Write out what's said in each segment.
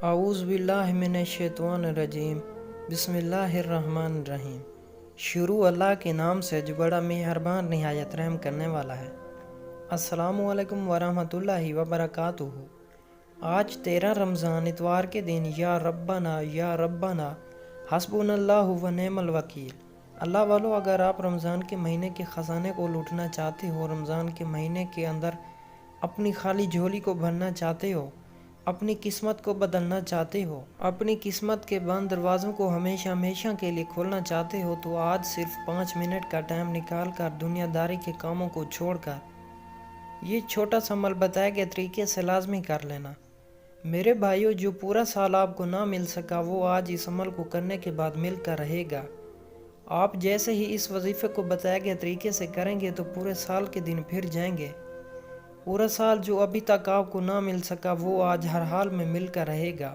اعوذ باللہ من الشیطان الرجیم بسم اللہ الرحمن الرحیم۔ شروع اللہ کے نام سے جو بڑا مہربان نہایت رحم کرنے والا ہے۔ السلام علیکم ورحمۃ اللہ وبرکاتہ۔ آج 13 رمضان اتوار کے دن یا ربنا حسبنا اللہ و نعم الوکیل۔ اللہ والو، اگر آپ رمضان کے مہینے کے خزانے کو لوٹنا چاہتے ہو، رمضان کے مہینے کے اندر اپنی خالی جھولی کو بھرنا چاہتے ہو، اپنی قسمت کو بدلنا چاہتے ہو، اپنی قسمت کے بند دروازوں کو ہمیشہ ہمیشہ کے لیے کھولنا چاہتے ہو، تو آج صرف 5 منٹ کا ٹائم نکال کر دنیا داری کے کاموں کو چھوڑ کر یہ چھوٹا سا عمل بتائے گئے طریقے سے لازمی کر لینا۔ میرے بھائیو، جو پورا سال آپ کو نہ مل سکا وہ آج اس عمل کو کرنے کے بعد مل کر رہے گا۔ آپ جیسے ہی اس وظیفے کو بتائے گئے طریقے سے کریں گے تو پورے سال کے دن پھر جائیں گے۔ پورا سال جو ابھی تک آپ کو نہ مل سکا وہ آج ہر حال میں مل کر رہے گا۔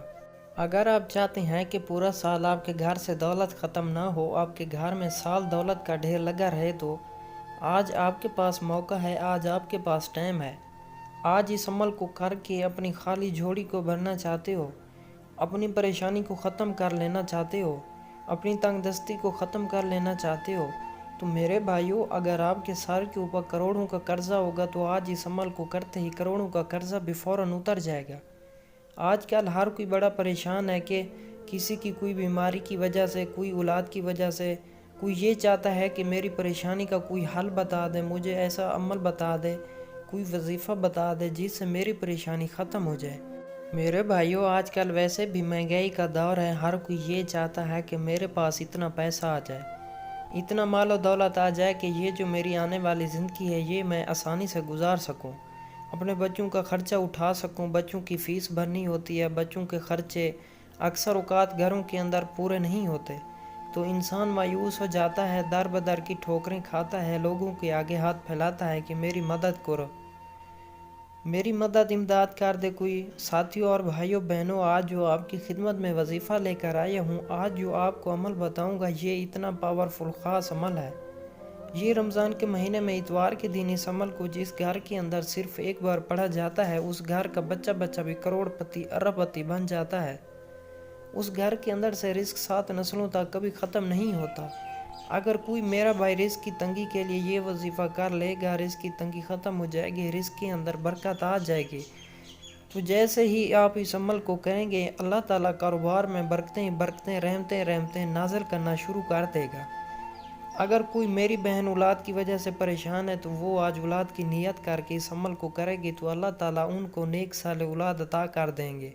اگر آپ چاہتے ہیں کہ پورا سال آپ کے گھر سے دولت ختم نہ ہو، آپ کے گھر میں سال دولت کا ڈھیر لگا رہے، تو آج آپ کے پاس موقع ہے، آج آپ کے پاس ٹائم ہے۔ آج اس عمل کو کر کے اپنی خالی جھولی کو بھرنا چاہتے ہو، اپنی پریشانی کو ختم کر لینا چاہتے ہو، اپنی تنگ دستی کو ختم کر لینا چاہتے ہو، تو میرے بھائیو، اگر آپ کے سر کے اوپر کروڑوں کا قرضہ ہوگا تو آج اس عمل کو کرتے ہی کروڑوں کا قرضہ بھی فوراً اتر جائے گا۔ آج کل ہر کوئی بڑا پریشان ہے کہ کسی کی کوئی بیماری کی وجہ سے، کوئی اولاد کی وجہ سے، کوئی یہ چاہتا ہے کہ میری پریشانی کا کوئی حل بتا دے، مجھے ایسا عمل بتا دے، کوئی وظیفہ بتا دے جس سے میری پریشانی ختم ہو جائے۔ میرے بھائیو، آج کل ویسے بھی مہنگائی کا دور ہے، ہر کوئی یہ چاہتا ہے کہ میرے پاس اتنا پیسہ آ جائے، اتنا مال و دولت آ جائے کہ یہ جو میری آنے والی زندگی ہے یہ میں آسانی سے گزار سکوں، اپنے بچوں کا خرچہ اٹھا سکوں۔ بچوں کی فیس بھرنی ہوتی ہے، بچوں کے خرچے اکثر اوقات گھروں کے اندر پورے نہیں ہوتے، تو انسان مایوس ہو جاتا ہے، در بدر کی ٹھوکریں کھاتا ہے، لوگوں کے آگے ہاتھ پھیلاتا ہے کہ میری مدد کرو، میری مدد امداد کر دے کوئی۔ ساتھیوں اور بھائیوں بہنوں، آج جو آپ کی خدمت میں وظیفہ لے کر آیا ہوں، آج جو آپ کو عمل بتاؤں گا یہ اتنا پاورفل خاص عمل ہے۔ یہ رمضان کے مہینے میں اتوار کے دن اس عمل کو جس گھر کے اندر صرف ایک بار پڑھا جاتا ہے، اس گھر کا بچہ بھی کروڑ پتی ارب پتی بن جاتا ہے۔ اس گھر کے اندر سے رزق 7 نسلوں تک کبھی ختم نہیں ہوتا۔ اگر کوئی میرا بھائی رزق کی تنگی کے لیے یہ وظیفہ کر لے گا، رزق کی تنگی ختم ہو جائے گی، رزق کے اندر برکت آ جائے گی۔ تو جیسے ہی آپ اس عمل کو کریں گے، اللہ تعالیٰ کاروبار میں برکتیں رحمتیں نازل کرنا شروع کر دے گا۔ اگر کوئی میری بہن اولاد کی وجہ سے پریشان ہے تو وہ آج اولاد کی نیت کر کے اس عمل کو کرے گی تو اللہ تعالیٰ ان کو نیک صالح اولاد عطا کر دیں گے۔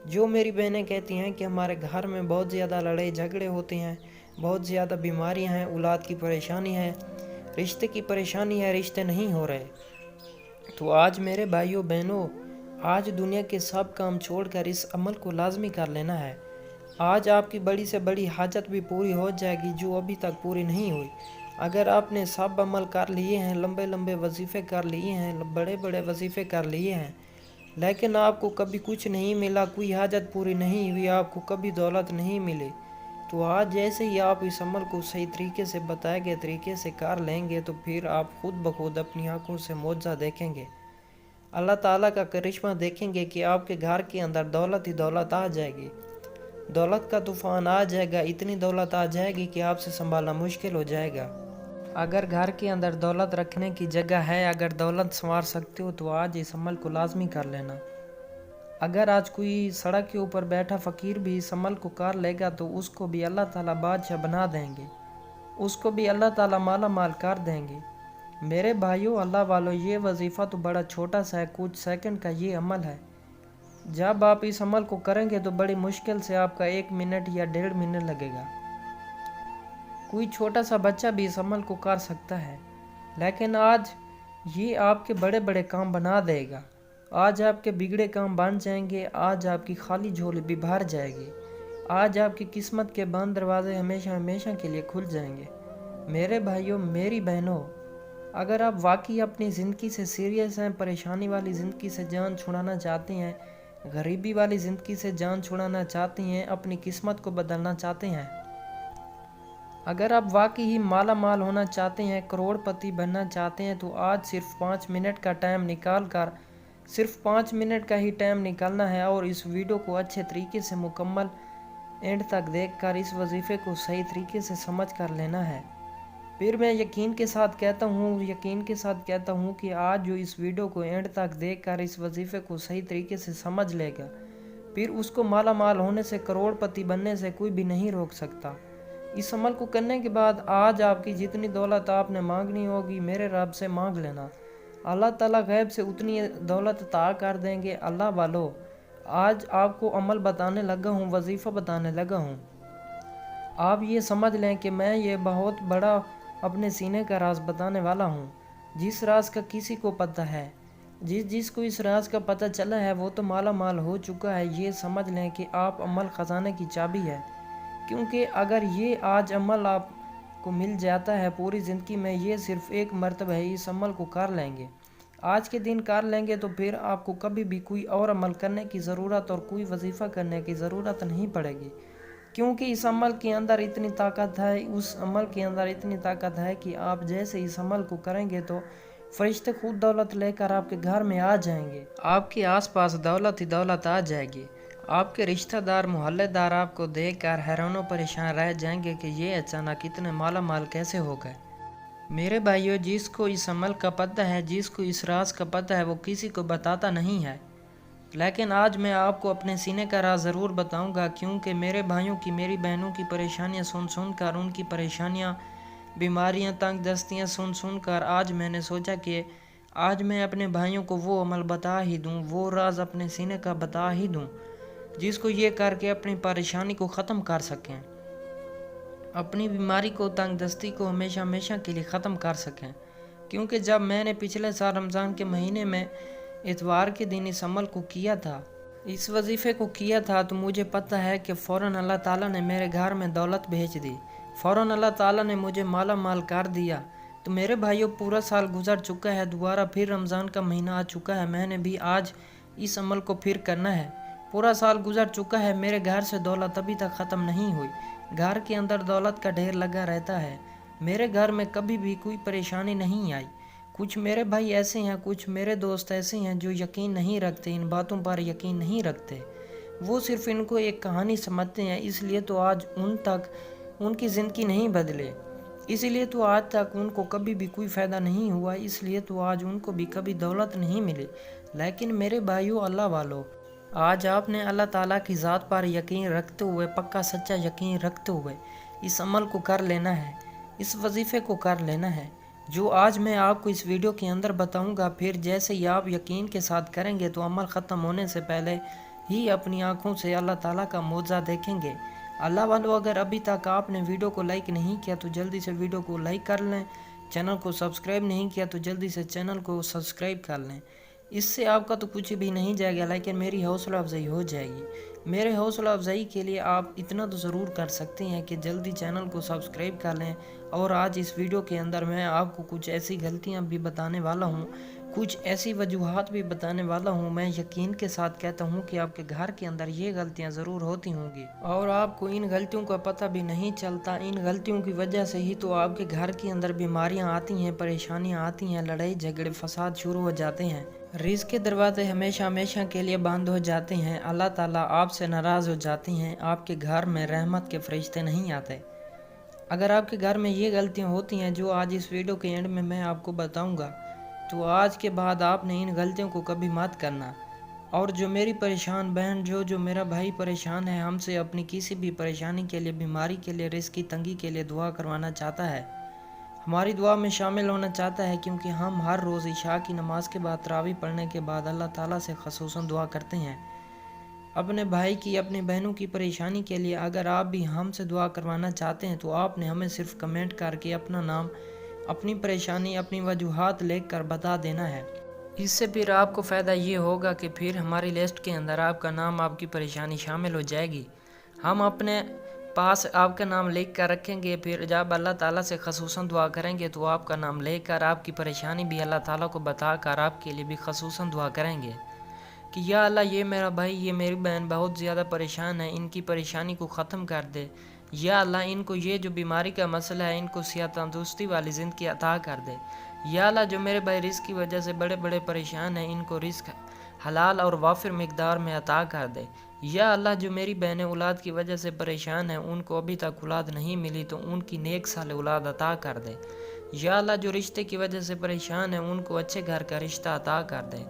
جو میری بہنیں کہتی ہیں کہ ہمارے گھر میں بہت زیادہ لڑائی جھگڑے ہوتے ہیں، بہت زیادہ بیماریاں ہیں، اولاد کی پریشانی ہے، رشتے کی پریشانی ہے، رشتے نہیں ہو رہے، تو آج میرے بھائیوں بہنوں، آج دنیا کے سب کام چھوڑ کر اس عمل کو لازمی کر لینا ہے۔ آج آپ کی بڑی سے بڑی حاجت بھی پوری ہو جائے گی جو ابھی تک پوری نہیں ہوئی۔ اگر آپ نے سب عمل کر لیے ہیں، لمبے وظیفے کر لیے ہیں، بڑے وظیفے کر لیے ہیں، لیکن آپ کو کبھی کچھ نہیں ملا، کوئی حاجت پوری نہیں ہوئی، آپ کو کبھی دولت نہیں ملی، تو آج جیسے ہی آپ اس عمل کو صحیح طریقے سے بتائے گئے طریقے سے کر لیں گے تو پھر آپ خود بخود اپنی آنکھوں سے معجزہ دیکھیں گے، اللہ تعالیٰ کا کرشمہ دیکھیں گے کہ آپ کے گھر کے اندر دولت ہی دولت آ جائے گی، دولت کا طوفان آ جائے گا، اتنی دولت آ جائے گی کہ آپ سے سنبھالنا مشکل ہو جائے گا۔ اگر گھر کے اندر دولت رکھنے کی جگہ ہے، اگر دولت سنوار سکتے ہو تو آج اس عمل کو لازمی کر لینا۔ اگر آج کوئی سڑک کے اوپر بیٹھا فقیر بھی اس عمل کو کر لے گا تو اس کو بھی اللہ تعالیٰ بادشاہ بنا دیں گے، اس کو بھی اللہ تعالیٰ مالا مال کر دیں گے۔ میرے بھائیوں، اللہ والوں، یہ وظیفہ تو بڑا چھوٹا سا ہے، کچھ سیکنڈ کا یہ عمل ہے۔ جب آپ اس عمل کو کریں گے تو بڑی مشکل سے آپ کا 1 منٹ یا 1.5 منٹ لگے گا۔ کوئی چھوٹا سا بچہ بھی اس عمل کو کر سکتا ہے، لیکن آج یہ آپ کے بڑے کام بنا دے گا، آج آپ کے بگڑے کام بن جائیں گے، آج آپ کی خالی جھولی بھی بھر جائے گی، آج آپ کی قسمت کے بند دروازے ہمیشہ کے لیے کھل جائیں گے۔ میرے بھائیوں، میری بہنوں، اگر آپ واقعی اپنی زندگی سے سیریس ہیں، پریشانی والی زندگی سے جان چھڑانا چاہتے ہیں، غریبی والی زندگی سے جان چھڑانا چاہتے ہیں، اپنی قسمت کو بدلنا چاہتے ہیں، اگر آپ واقعی ہی مالا مال ہونا چاہتے ہیں، کروڑ پتی بننا چاہتے ہیں، تو آج صرف 5 منٹ کا ٹائم نکال کر صرف 5 منٹ کا ہی ٹائم نکالنا ہے اور اس ویڈیو کو اچھے طریقے سے مکمل اینڈ تک دیکھ کر اس وظیفے کو صحیح طریقے سے سمجھ کر لینا ہے۔ پھر میں یقین کے ساتھ کہتا ہوں کہ آج جو اس ویڈیو کو اینڈ تک دیکھ کر اس وظیفے کو صحیح طریقے سے سمجھ لے گا، پھر اس کو مالا مال ہونے سے، کروڑ پتی بننے سے کوئی بھی نہیں روک سکتا۔ اس عمل کو کرنے کے بعد آج آپ کی جتنی دولت آپ نے مانگنی ہوگی میرے رب سے مانگ لینا، اللہ تعالیٰ غیب سے اتنی دولت عطا کر دیں گے۔ اللہ والو، آج آپ کو عمل بتانے لگا ہوں، وظیفہ بتانے لگا ہوں۔ آپ یہ سمجھ لیں کہ میں یہ بہت بڑا اپنے سینے کا راز بتانے والا ہوں، جس راز کا کسی کو پتہ ہے، جس کو اس راز کا پتہ چلا ہے وہ تو مالا مال ہو چکا ہے۔ یہ سمجھ لیں کہ آپ عمل خزانے کی چابی ہے، کیونکہ اگر یہ آج عمل آپ کو مل جاتا ہے پوری زندگی میں، یہ صرف ایک مرتبہ ہے، اس عمل کو کر لیں گے، آج کے دن کر لیں گے تو پھر آپ کو کبھی بھی کوئی اور عمل کرنے کی ضرورت اور کوئی وظیفہ کرنے کی ضرورت نہیں پڑے گی، کیونکہ اس عمل کے اندر اتنی طاقت ہے، اس عمل کے اندر اتنی طاقت ہے کہ آپ جیسے اس عمل کو کریں گے تو فرشتے خود دولت لے کر آپ کے گھر میں آ جائیں گے، آپ کے آس پاس دولت ہی دولت آ جائے گی۔ آپ کے رشتہ دار، محلے دار آپ کو دیکھ کر حیران و پریشان رہ جائیں گے کہ یہ اچانک اتنے مالا مال کیسے ہو گئے۔ میرے بھائیو، جس کو اس عمل کا پتہ ہے، جس کو اس راز کا پتہ ہے، وہ کسی کو بتاتا نہیں ہے، لیکن آج میں آپ کو اپنے سینے کا راز ضرور بتاؤں گا، کیونکہ میرے بھائیوں کی، میری بہنوں کی پریشانیاں سن کر، ان کی پریشانیاں، بیماریاں، تنگ دستیاں سن کر آج میں نے سوچا کہ آج میں اپنے بھائیوں کو وہ عمل بتا ہی دوں، وہ راز اپنے سینے کا بتا ہی دوں، جس کو یہ کر کے اپنی پریشانی کو ختم کر سکیں، اپنی بیماری کو، تنگ دستی کو ہمیشہ کے لیے ختم کر سکیں۔ کیونکہ جب میں نے پچھلے سال رمضان کے مہینے میں اتوار کے دن اس عمل کو کیا تھا، اس وظیفے کو کیا تھا، تو مجھے پتہ ہے کہ فوراً اللہ تعالیٰ نے میرے گھر میں دولت بھیج دی، فوراً اللہ تعالیٰ نے مجھے مالا مال کر دیا۔ تو میرے بھائیوں، پورا سال گزر چکا ہے، دوبارہ پھر رمضان کا مہینہ آ چکا ہے، میں نے بھی آج اس عمل کو پھر کرنا ہے۔ پورا سال گزر چکا ہے، میرے گھر سے دولت ابھی تک ختم نہیں ہوئی، گھر کے اندر دولت کا ڈھیر لگا رہتا ہے، میرے گھر میں کبھی بھی کوئی پریشانی نہیں آئی۔ کچھ میرے بھائی ایسے ہیں، کچھ میرے دوست ایسے ہیں جو یقین نہیں رکھتے، ان باتوں پر یقین نہیں رکھتے، وہ صرف ان کو ایک کہانی سمجھتے ہیں، اس لیے تو آج ان تک ان کی زندگی نہیں بدلے، اس لیے تو آج تک ان کو کبھی بھی کوئی فائدہ نہیں ہوا، اس لیے تو آج ان کو بھی کبھی دولت نہیں ملی۔ لیکن میرے بھائیوں، اللہ والو، آج آپ نے اللہ تعالیٰ کی ذات پر یقین رکھتے ہوئے، پکا سچا یقین رکھتے ہوئے اس عمل کو کر لینا ہے، اس وظیفے کو کر لینا ہے، جو آج میں آپ کو اس ویڈیو کے اندر بتاؤں گا۔ پھر جیسے ہی آپ یقین کے ساتھ کریں گے تو عمل ختم ہونے سے پہلے ہی اپنی آنکھوں سے اللہ تعالیٰ کا معجزہ دیکھیں گے۔ اللہ والو، اگر ابھی تک آپ نے ویڈیو کو لائک نہیں کیا تو جلدی سے ویڈیو کو لائک کر لیں، چینل کو سبسکرائب نہیں کیا تو جلدی سے چینل کو سبسکرائب کر لیں۔ اس سے آپ کا تو کچھ بھی نہیں جائے گا، لیکن میری حوصلہ افزائی ہو جائے گی۔ میرے حوصلہ افزائی کے لیے آپ اتنا تو ضرور کر سکتے ہیں کہ جلدی چینل کو سبسکرائب کر لیں۔ اور آج اس ویڈیو کے اندر میں آپ کو کچھ ایسی غلطیاں بھی بتانے والا ہوں، کچھ ایسی وجوہات بھی بتانے والا ہوں، میں یقین کے ساتھ کہتا ہوں کہ آپ کے گھر کے اندر یہ غلطیاں ضرور ہوتی ہوں گی، اور آپ کو ان غلطیوں کا پتہ بھی نہیں چلتا۔ ان غلطیوں کی وجہ سے ہی تو آپ کے گھر کے اندر بیماریاں آتی ہیں، پریشانیاں آتی ہیں، لڑائی جھگڑے فساد شروع ہو جاتے ہیں، رزق کے دروازے ہمیشہ کے لیے بند ہو جاتے ہیں، اللہ تعالیٰ آپ سے ناراض ہو جاتے ہیں، آپ کے گھر میں رحمت کے فرشتے نہیں آتے۔ اگر آپ کے گھر میں یہ غلطیاں ہوتی ہیں جو آج اس ویڈیو کے اینڈ میں آپ کو بتاؤں گا، تو آج کے بعد آپ نے ان غلطیوں کو کبھی مت کرنا۔ اور جو میری پریشان بہن، جو میرا بھائی پریشان ہے، ہم سے اپنی کسی بھی پریشانی کے لیے، بیماری کے لیے، رزق کی تنگی کے لیے دعا کروانا چاہتا ہے، ہماری دعا میں شامل ہونا چاہتا ہے، کیونکہ ہم ہر روز عشاء کی نماز کے بعد، تراویح پڑھنے کے بعد اللہ تعالیٰ سے خصوصاً دعا کرتے ہیں اپنے بھائی کی، اپنی بہنوں کی پریشانی کے لیے۔ اگر آپ بھی ہم سے دعا کروانا چاہتے ہیں تو آپ نے ہمیں صرف کمنٹ کر کے اپنا نام، اپنی پریشانی، اپنی وجوہات لکھ کر بتا دینا ہے۔ اس سے پھر آپ کو فائدہ یہ ہوگا کہ پھر ہماری لسٹ کے اندر آپ کا نام، آپ کی پریشانی شامل ہو جائے گی، ہم اپنے پاس آپ کا نام لکھ کر رکھیں گے، پھر جب اللہ تعالیٰ سے خصوصاً دعا کریں گے تو آپ کا نام لے کر آپ کی پریشانی بھی اللہ تعالیٰ کو بتا کر آپ کے لیے بھی خصوصاً دعا کریں گے کہ یا اللہ، یہ میرا بھائی، یہ میری بہن بہت زیادہ پریشان ہے، ان کی پریشانی کو ختم کر دے، یا اللہ ان کو یہ جو بیماری کا مسئلہ ہے، ان کو صحت تندرستی والی زندگی عطا کر دے، یا اللہ جو میرے بھائی رزق کی وجہ سے بڑے پریشان ہیں، ان کو رزق حلال اور وافر مقدار میں عطا کر دے۔ یا اللہ جو میری بہن اولاد کی وجہ سے پریشان ہیں، ان کو ابھی تک اولاد نہیں ملی تو ان کی نیک صالح اولاد عطا کر دے۔ یا اللہ جو رشتے کی وجہ سے پریشان ہیں، ان کو اچھے گھر کا رشتہ عطا کر دے۔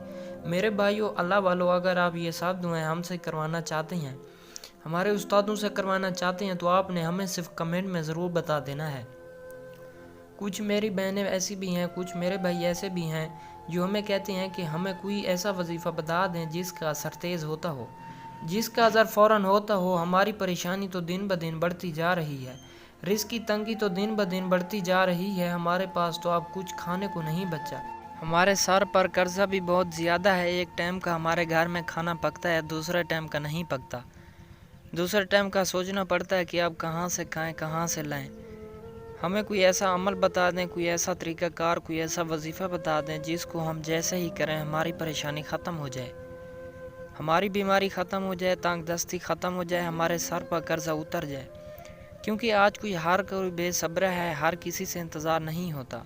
میرے بھائیو، اللہ والو، اگر آپ یہ سب دعائیں ہم سے کروانا چاہتے ہیں، ہمارے استادوں سے کروانا چاہتے ہیں، تو آپ نے ہمیں صرف کمنٹ میں ضرور بتا دینا ہے۔ کچھ میری بہنیں ایسی بھی ہیں، کچھ میرے بھائی ایسے بھی ہیں جو ہمیں کہتے ہیں کہ ہمیں کوئی ایسا وظیفہ بتا دیں جس کا اثر تیز ہوتا ہو، جس کا اثر فوراً ہوتا ہو۔ ہماری پریشانی تو دن بدن بڑھتی جا رہی ہے، رزق کی تنگی تو دن بدن بڑھتی جا رہی ہے، ہمارے پاس تو اب کچھ کھانے کو نہیں بچا، ہمارے سر پر قرضہ بھی بہت زیادہ ہے۔ ایک ٹائم کا ہمارے گھر میں کھانا پکتا ہے، دوسرے ٹائم کا نہیں پکتا، دوسرے ٹائم کا سوچنا پڑتا ہے کہ اب کہاں سے کھائیں، کہاں سے لائیں۔ ہمیں کوئی ایسا عمل بتا دیں، کوئی ایسا طریقہ کار، کوئی ایسا وظیفہ بتا دیں جس کو ہم جیسے ہی کریں ہماری پریشانی ختم ہو جائے، ہماری بیماری ختم ہو جائے، تنگ دستی ختم ہو جائے، ہمارے سر پر قرضہ اتر جائے۔ کیونکہ آج ہر کوئی بے صبر ہے، ہر کسی سے انتظار نہیں ہوتا،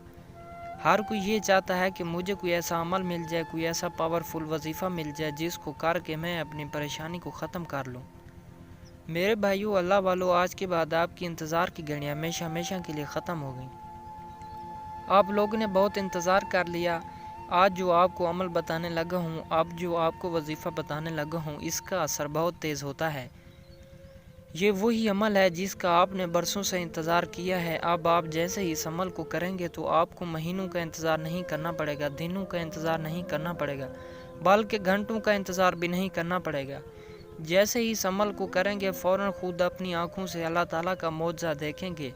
ہر کوئی یہ چاہتا ہے کہ مجھے کوئی ایسا عمل مل جائے، کوئی ایسا پاورفل وظیفہ مل جائے جس کو کر کے میں اپنی پریشانی کو ختم کر لوں۔ میرے بھائیو، اللہ والو، آج کے بعد آپ کی انتظار کی گھڑیاں ہمیشہ ہمیشہ کے لیے ختم ہو گئیں۔ آپ لوگوں نے بہت انتظار کر لیا۔ آج جو آپ کو عمل بتانے لگا ہوں، اب جو آپ کو وظیفہ بتانے لگا ہوں، اس کا اثر بہت تیز ہوتا ہے۔ یہ وہی عمل ہے جس کا آپ نے برسوں سے انتظار کیا ہے۔ اب آپ جیسے ہی اس عمل کو کریں گے تو آپ کو مہینوں کا انتظار نہیں کرنا پڑے گا، دنوں کا انتظار نہیں کرنا پڑے گا، بلکہ گھنٹوں کا انتظار بھی نہیں کرنا پڑے گا۔ جیسے ہی اس عمل کو کریں گے، فوراً خود اپنی آنکھوں سے اللہ تعالیٰ کا معجزہ دیکھیں گے۔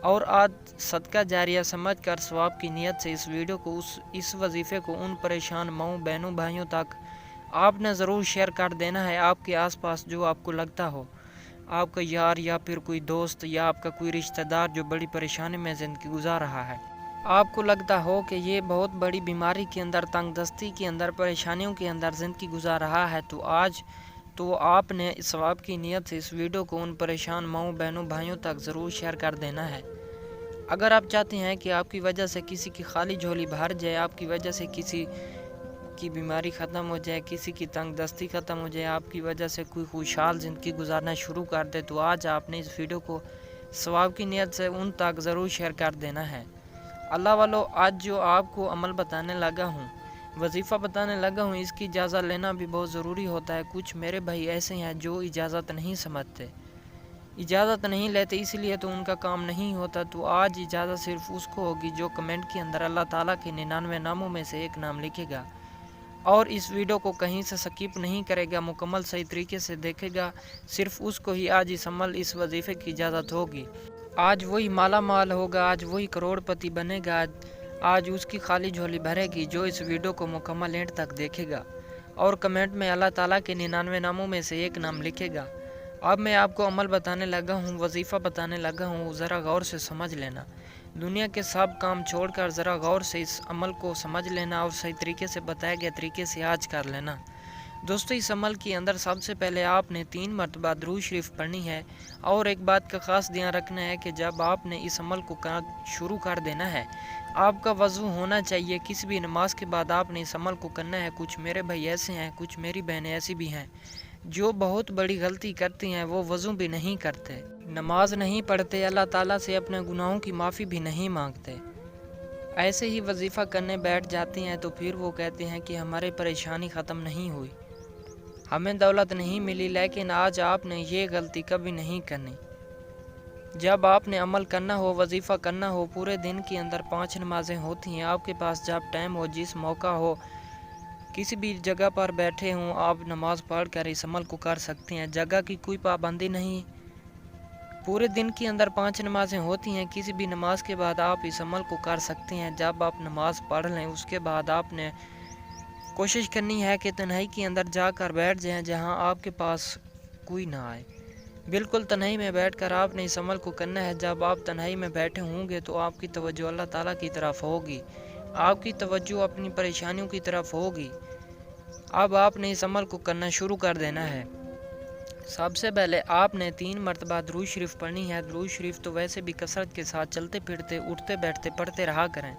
اور آج صدقہ جاریہ سمجھ کر ثواب کی نیت سے اس ویڈیو کو، اس وظیفے کو ان پریشان ماؤں بہنوں بھائیوں تک آپ نے ضرور شیئر کر دینا ہے۔ آپ کے آس پاس جو آپ کو لگتا ہو، آپ کا یار یا پھر کوئی دوست یا آپ کا کوئی رشتہ دار جو بڑی پریشانی میں زندگی گزار رہا ہے، آپ کو لگتا ہو کہ یہ بہت بڑی بیماری کے اندر، تنگ دستی کے اندر، پریشانیوں کے اندر زندگی گزار رہا ہے، تو آپ نے ثواب کی نیت سے اس ویڈیو کو ان پریشان ماؤں بہنوں بھائیوں تک ضرور شیئر کر دینا ہے۔ اگر آپ چاہتے ہیں کہ آپ کی وجہ سے کسی کی خالی جھولی بھر جائے، آپ کی وجہ سے کسی کی بیماری ختم ہو جائے، کسی کی تنگ دستی ختم ہو جائے، آپ کی وجہ سے کوئی خوشحال زندگی گزارنا شروع کر دے، تو آج آپ نے اس ویڈیو کو ثواب کی نیت سے ان تک ضرور شیئر کر دینا ہے۔ اللہ والو، آج جو آپ کو عمل بتانے لگا ہوں، وظیفہ بتانے لگا ہوں، اس کی اجازت لینا بھی بہت ضروری ہوتا ہے۔ کچھ میرے بھائی ایسے ہیں جو اجازت نہیں سمجھتے، اجازت نہیں لیتے، اس لیے تو ان کا کام نہیں ہوتا۔ تو آج اجازت صرف اس کو ہوگی جو کمنٹ کے اندر اللہ تعالیٰ کے 99 ناموں میں سے ایک نام لکھے گا اور اس ویڈیو کو کہیں سے سکپ نہیں کرے گا، مکمل صحیح طریقے سے دیکھے گا، صرف اس کو ہی آج اس عمل، اس وظیفے کی اجازت ہوگی۔ آج وہی مالا مال ہوگا، آج وہی کروڑ پتی بنے گا، آج اس کی خالی جھولی بھرے گی جو اس ویڈیو کو مکمل اینڈ تک دیکھے گا اور کمنٹ میں اللہ تعالیٰ کے 99 ناموں میں سے ایک نام لکھے گا۔ اب میں آپ کو عمل بتانے لگا ہوں، وظیفہ بتانے لگا ہوں، ذرا غور سے سمجھ لینا۔ دنیا کے سب کام چھوڑ کر ذرا غور سے اس عمل کو سمجھ لینا اور صحیح طریقے سے بتائے گئے طریقے سے آج کر لینا۔ دوستو، اس عمل کے اندر سب سے پہلے آپ نے 3 مرتبہ درود شریف پڑھنی ہے، اور ایک بات کا خاص دھیان رکھنا ہے کہ جب آپ نے اس عمل کو شروع کر دینا ہے، آپ کا وضو ہونا چاہیے۔ کسی بھی نماز کے بعد آپ نے اس عمل کو کرنا ہے۔ کچھ میرے بھائی ایسے ہیں، کچھ میری بہنیں ایسی بھی ہیں جو بہت بڑی غلطی کرتی ہیں، وہ وضو بھی نہیں کرتے، نماز نہیں پڑھتے، اللہ تعالیٰ سے اپنے گناہوں کی معافی بھی نہیں مانگتے، ایسے ہی وظیفہ کرنے بیٹھ جاتے ہیں، تو پھر وہ کہتے ہیں کہ ہماری پریشانی ختم نہیں ہوئی، ہمیں دولت نہیں ملی۔ لیکن آج آپ نے یہ غلطی کبھی نہیں کرنی۔ جب آپ نے عمل کرنا ہو، وظیفہ کرنا ہو، پورے دن کے اندر 5 نمازیں ہوتی ہیں، آپ کے پاس جب ٹائم ہو، جس موقع ہو، کسی بھی جگہ پر بیٹھے ہوں، آپ نماز پڑھ کر اس عمل کو کر سکتے ہیں۔ جگہ کی کوئی پابندی نہیں، پورے دن کے اندر 5 نمازیں ہوتی ہیں، کسی بھی نماز کے بعد آپ اس عمل کو کر سکتے ہیں۔ جب آپ نماز پڑھ لیں، اس کے بعد آپ نے کوشش کرنی ہے کہ تنہائی کے اندر جا کر بیٹھ جائیں، جہاں آپ کے پاس کوئی نہ آئے، بالکل تنہائی میں بیٹھ کر آپ نے اس عمل کو کرنا ہے۔ جب آپ تنہائی میں بیٹھے ہوں گے تو آپ کی توجہ اللہ تعالیٰ کی طرف ہوگی، آپ کی توجہ اپنی پریشانیوں کی طرف ہوگی۔ اب آپ نے اس عمل کو کرنا شروع کر دینا ہے۔ سب سے پہلے آپ نے 3 مرتبہ درود شریف پڑھنی ہے۔ درود شریف تو ویسے بھی کثرت کے ساتھ چلتے پھرتے، اٹھتے بیٹھتے پڑھتے رہا کریں،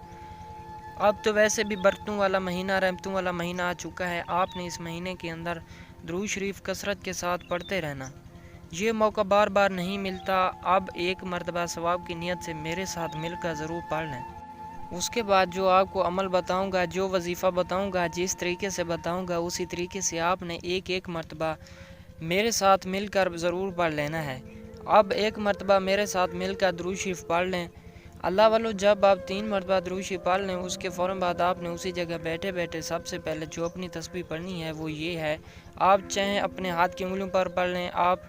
اب تو ویسے بھی برکتوں والا مہینہ، رحمتوں والا مہینہ آ چکا ہے۔ آپ نے اس مہینے کے اندر درود شریف کثرت کے ساتھ پڑھتے رہنا، یہ موقع بار بار نہیں ملتا۔ اب ایک مرتبہ ثواب کی نیت سے میرے ساتھ مل کر ضرور پڑھ لیں۔ اس کے بعد جو آپ کو عمل بتاؤں گا، جو وظیفہ بتاؤں گا، جس طریقے سے بتاؤں گا اسی طریقے سے آپ نے ایک مرتبہ میرے ساتھ مل کر ضرور پڑھ لینا ہے۔ اب ایک مرتبہ میرے ساتھ مل کر درود شریف پڑھ لیں۔ اللہ والو، جب آپ 3 مرتبہ درود شریف پڑھ لیں، اس کے فوراً بعد آپ نے اسی جگہ بیٹھے بیٹھے سب سے پہلے جو اپنی تسبیح پڑھنی ہے وہ یہ ہے۔ آپ چاہیں اپنے ہاتھ کی انگلیوں پر پڑھ لیں، آپ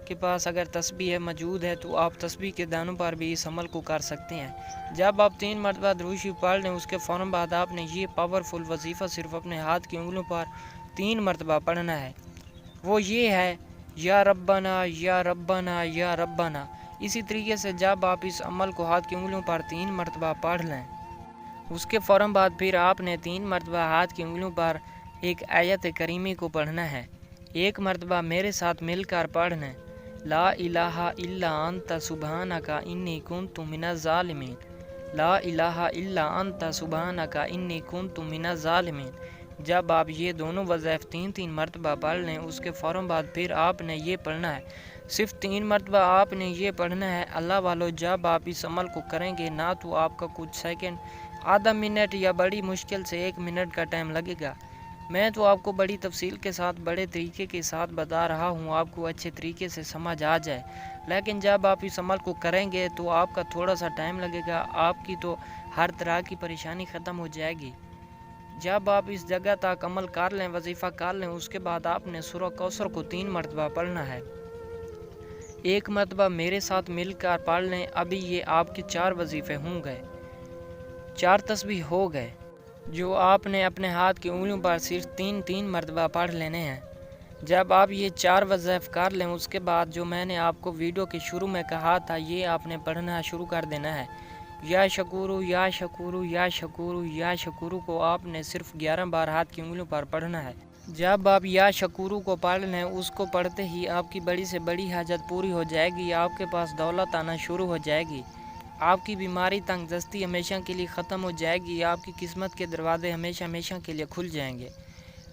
کے پاس اگر تسبیح موجود ہے تو آپ تسبیح کے دانوں پر بھی اس عمل کو کر سکتے ہیں۔ جب آپ 3 مرتبہ درود شریف پڑھ لیں، اس کے فوراً بعد آپ نے یہ پاورفل وظیفہ صرف اپنے ہاتھ کی انگلیوں پر 3 مرتبہ پڑھنا ہے۔ وہ یہ ہے، یا ربنا یا ربنا یا ربنا۔ اسی طریقے سے جب آپ اس عمل کو ہاتھ کی انگلیوں پر 3 مرتبہ پڑھ لیں، اس کے فوراً بعد پھر آپ نے 3 مرتبہ ہاتھ کی انگلیوں پر ایک آیت کریمی کو پڑھنا ہے۔ ایک مرتبہ میرے ساتھ مل کر پڑھ لیں، لا الہ الا انت سبحانک انی کنت من الظالمین، لا الہ الا انت سبحانک انی کنت من الظالمین۔ جب آپ یہ دونوں وظائف 3 مرتبہ پڑھ لیں، اس کے فوراً بعد پھر آپ نے یہ پڑھنا ہے، صرف 3 مرتبہ آپ نے یہ پڑھنا ہے۔ اللہ والو، جب آپ اس عمل کو کریں گے نہ تو آپ کا کچھ سیکنڈ، آدھا منٹ یا بڑی مشکل سے 1 منٹ کا ٹائم لگے گا۔ میں تو آپ کو بڑی تفصیل کے ساتھ، بڑے طریقے کے ساتھ بتا رہا ہوں، آپ کو اچھے طریقے سے سمجھ آ جائے، لیکن جب آپ اس عمل کو کریں گے تو آپ کا تھوڑا سا ٹائم لگے گا، آپ کی تو ہر طرح کی پریشانی ختم ہو جائے گی۔ جب آپ اس جگہ تک عمل کر لیں، وظیفہ کر لیں، اس کے بعد آپ نے سورہ کوثر کو 3 مرتبہ پڑھنا ہے۔ 1 مرتبہ میرے ساتھ مل کر پڑھ لیں۔ ابھی یہ آپ کے 4 وظیفے ہوں گئے، 4 تسبیح ہو گئے، جو آپ نے اپنے ہاتھ کی انگلیوں پر صرف 3 مرتبہ پڑھ لینے ہیں۔ جب آپ یہ 4 وظائف کر لیں، اس کے بعد جو میں نے آپ کو ویڈیو کے شروع میں کہا تھا، یہ آپ نے پڑھنا شروع کر دینا ہے۔ یا شکورو یا شکورو یا شکورو یا شکورو کو آپ نے صرف 11 بار ہاتھ کی انگلیوں پر پڑھنا ہے۔ جب آپ یا شکورو کو پڑھ لیں، اس کو پڑھتے ہی آپ کی بڑی سے بڑی حاجت پوری ہو جائے گی، آپ کے پاس دولت آنا شروع ہو جائے گی، آپ کی بیماری تنگ دستی ہمیشہ کے لیے ختم ہو جائے گی، آپ کی قسمت کے دروازے ہمیشہ کے لیے کھل جائیں گے،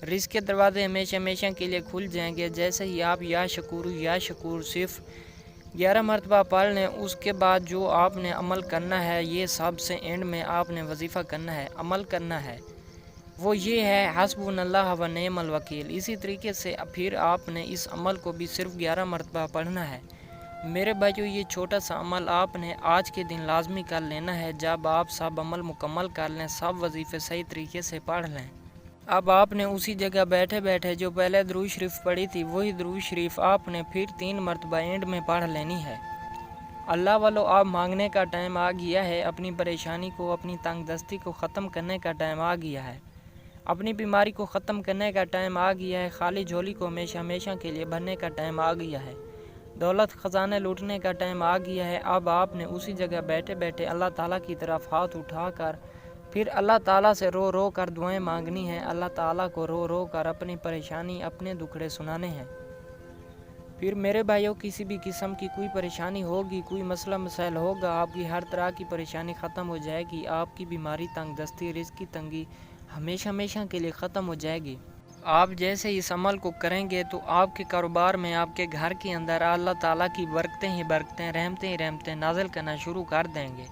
رزق کے دروازے ہمیشہ کے لیے کھل جائیں گے۔ جیسے ہی آپ یا شکور صرف 11 مرتبہ پڑھ لیں، اس کے بعد جو آپ نے عمل کرنا ہے، یہ سب سے اینڈ میں آپ نے وظیفہ کرنا ہے، عمل کرنا ہے، وہ یہ ہے، حسبنا اللہ و نعم الوکیل۔ اسی طریقے سے پھر آپ نے اس عمل کو بھی صرف 11 مرتبہ پڑھنا ہے۔ میرے بھائیو، یہ چھوٹا سا عمل آپ نے آج کے دن لازمی کر لینا ہے۔ جب آپ سب عمل مکمل کر لیں، سب وظیفے صحیح طریقے سے پڑھ لیں، اب آپ نے اسی جگہ بیٹھے بیٹھے جو پہلے درود شریف پڑھی تھی، وہی درود شریف آپ نے پھر 3 مرتبہ اینڈ میں پڑھ لینی ہے۔ اللہ والو، آپ مانگنے کا ٹائم آ گیا ہے، اپنی پریشانی کو، اپنی تنگ دستی کو ختم کرنے کا ٹائم آ گیا ہے، اپنی بیماری کو ختم کرنے کا ٹائم آ گیا ہے، خالی جھولی کو ہمیشہ کے لیے بھرنے کا ٹائم آ گیا ہے، دولت خزانے لوٹنے کا ٹائم آ گیا ہے۔ اب آپ نے اسی جگہ بیٹھے بیٹھے اللہ تعالیٰ کی طرف ہاتھ اٹھا کر پھر اللہ تعالیٰ سے رو رو کر دعائیں مانگنی ہیں، اللہ تعالیٰ کو رو رو کر اپنی پریشانی، اپنے دکھڑے سنانے ہیں۔ پھر میرے بھائیوں، کسی بھی قسم کی کوئی پریشانی ہوگی، کوئی مسئلہ مسائل ہوگا، آپ کی ہر طرح کی پریشانی ختم ہو جائے گی، آپ کی بیماری، تنگ دستی، رزق کی تنگی ہمیشہ کے لیے ختم ہو جائے گی۔ آپ جیسے اس عمل کو کریں گے تو آپ کے کاروبار میں، آپ کے گھر کے اندر اللہ تعالیٰ کی برکتیں ہی برکتیں، رحمتیں ہی رحمتیں نازل کرنا شروع کر دیں گے،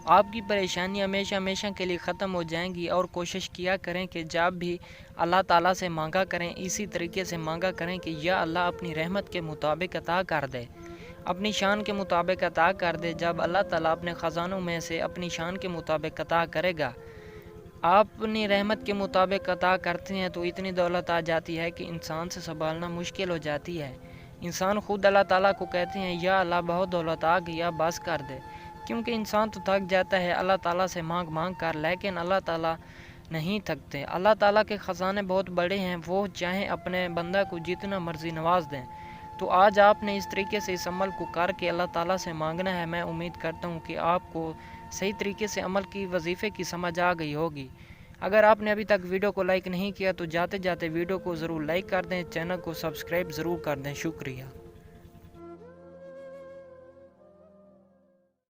آپ کی پریشانی ہمیشہ کے لیے ختم ہو جائیں گی۔ اور کوشش کیا کریں کہ جب بھی اللہ تعالیٰ سے مانگا کریں، اسی طریقے سے مانگا کریں کہ یا اللہ اپنی رحمت کے مطابق عطا کر دے، اپنی شان کے مطابق عطا کر دے۔ جب اللہ تعالیٰ اپنے خزانوں میں سے اپنی شان کے مطابق عطا کرے گا، آپ اپنی رحمت کے مطابق عطا کرتے ہیں تو اتنی دولت آ جاتی ہے کہ انسان سے سنبھالنا مشکل ہو جاتی ہے۔ انسان خود اللہ تعالیٰ کو کہتے ہیں، یا اللہ بہت دولت آ گئی، اب بس کر دے، کیونکہ انسان تو تھک جاتا ہے اللہ تعالیٰ سے مانگ کر، لیکن اللہ تعالیٰ نہیں تھکتے۔ اللہ تعالیٰ کے خزانے بہت بڑے ہیں، وہ چاہیں اپنے بندہ کو جتنا مرضی نواز دیں۔ تو آج آپ نے اس طریقے سے اس عمل کو کر کے اللہ تعالیٰ سے مانگنا ہے۔ میں امید کرتا ہوں کہ آپ کو صحیح طریقے سے عمل کی، وظیفے کی سمجھ آ گئی ہوگی۔ اگر آپ نے ابھی تک ویڈیو کو لائک نہیں کیا تو جاتے ویڈیو کو ضرور لائک کر دیں، چینل کو سبسکرائب ضرور کر دیں۔ شکریہ۔